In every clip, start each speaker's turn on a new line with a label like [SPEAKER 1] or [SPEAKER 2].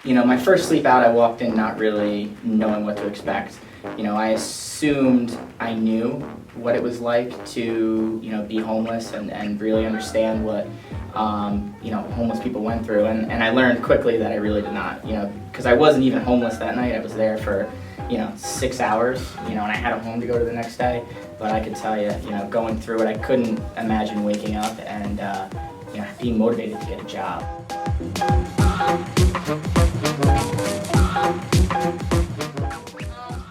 [SPEAKER 1] my first sleep out, I walked in not really knowing what to expect. I assumed I knew what it was like to, be homeless and really understand what, homeless people went through. And I learned quickly that I really did not, because I wasn't even homeless that night. I was there for, 6 hours, and I had a home to go to the next day. But I could tell you, going through it, I couldn't imagine waking up and, being motivated to get a job.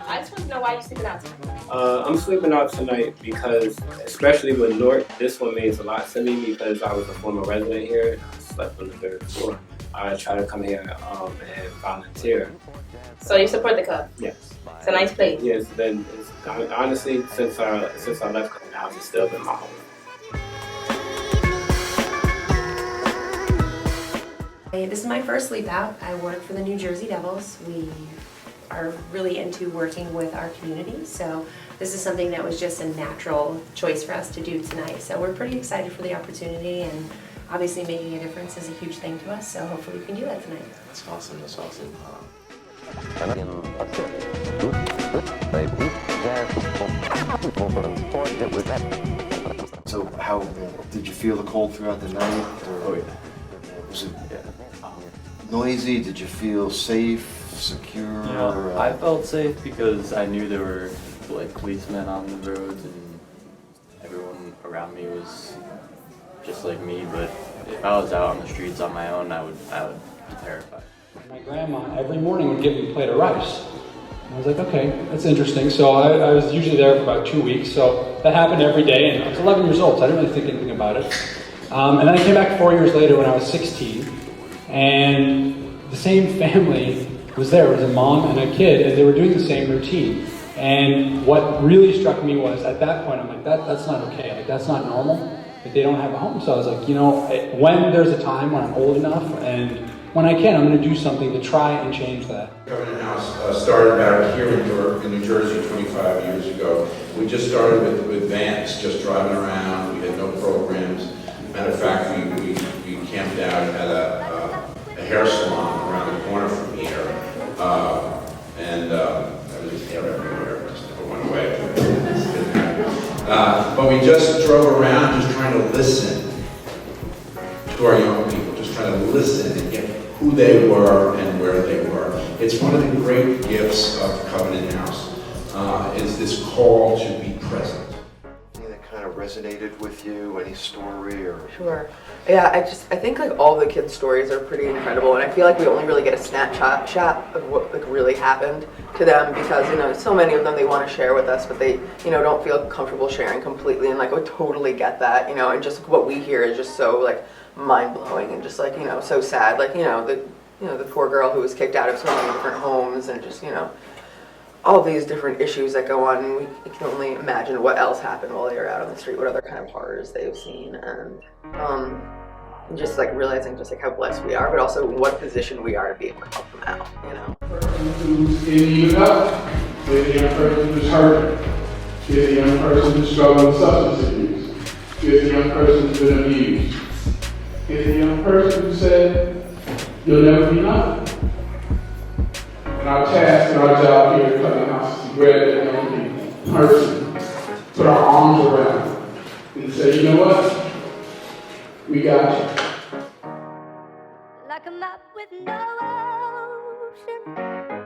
[SPEAKER 2] I just want to know why you're sleeping out tonight.
[SPEAKER 3] I'm sleeping out tonight because, especially with Newark, this one means a lot to me because I was a former resident here. I slept on the 3rd floor. I try to come here and volunteer.
[SPEAKER 2] So you support the club?
[SPEAKER 3] Yes.
[SPEAKER 2] It's a nice place.
[SPEAKER 3] Yes. Then honestly, since I left the house, it's still been my home.
[SPEAKER 4] Hey, this is my first sleep out. I work for the New Jersey Devils. We are really into working with our community, so this is something that was just a natural choice for us to do tonight. So we're pretty excited for the opportunity, and obviously making a difference is a huge thing to us, so hopefully we can do that tonight.
[SPEAKER 5] That's awesome, that's awesome. So how did you feel the cold throughout the night?
[SPEAKER 3] Oh yeah.
[SPEAKER 5] Was it noisy? Did you feel safe, secure?
[SPEAKER 6] Yeah, I felt safe because I knew there were policemen on the roads and everyone around me was just like me. But if I was out on the streets on my own, I would be terrified.
[SPEAKER 7] My grandma every morning would give me a plate of rice. And I was like, okay, that's interesting. So I was usually there for about 2 weeks. So that happened every day, and I was 11 years old, so I didn't really think anything about it. And then I came back 4 years later when I was 16, and the same family was there. It was a mom and a kid, and they were doing the same routine. And what really struck me was, at that point, I'm like, that's not okay. Like, that's not normal. Like, they don't have a home. So I was like, when there's a time when I'm old enough and when I can, I'm going to do something to try and change that.
[SPEAKER 8] Covenant House started out here in Newark, in New Jersey, 25 years ago. We just started with vans, just driving around. We had no programs. Matter of fact, we camped out at a hair salon around the corner from here, and there was just hair everywhere. It just never went away. But we just drove around, just trying to listen to our young people, just trying to listen and get who they were and where they were. It's one of the great gifts of Covenant House, is this call to be present.
[SPEAKER 5] Kind of resonated with you? Any story or?
[SPEAKER 9] Sure. Yeah, I think like all the kids' stories are pretty incredible, and I feel like we only really get a snapshot of what like really happened to them because so many of them they want to share with us, but they don't feel comfortable sharing completely, and like I totally get that, and just what we hear is just so like mind blowing and just like so sad, like the poor girl who was kicked out of so many different homes and just all these different issues that go on, and we can only imagine what else happened while they were out on the street, what other kind of horrors they've seen, and just like realizing just like how blessed we are, but also what position we are to be able to help them out,
[SPEAKER 10] Who's in need of help, be the young person who's hurt, be the young person who's struggling with substance abuse, be the young person who's been abused, be the young person who said, you'll never be nothing. And our task and our job here at Covenant House is to grab that young person, put our arms around, and say, you know what? We got you.
[SPEAKER 11] Like a map with no ocean.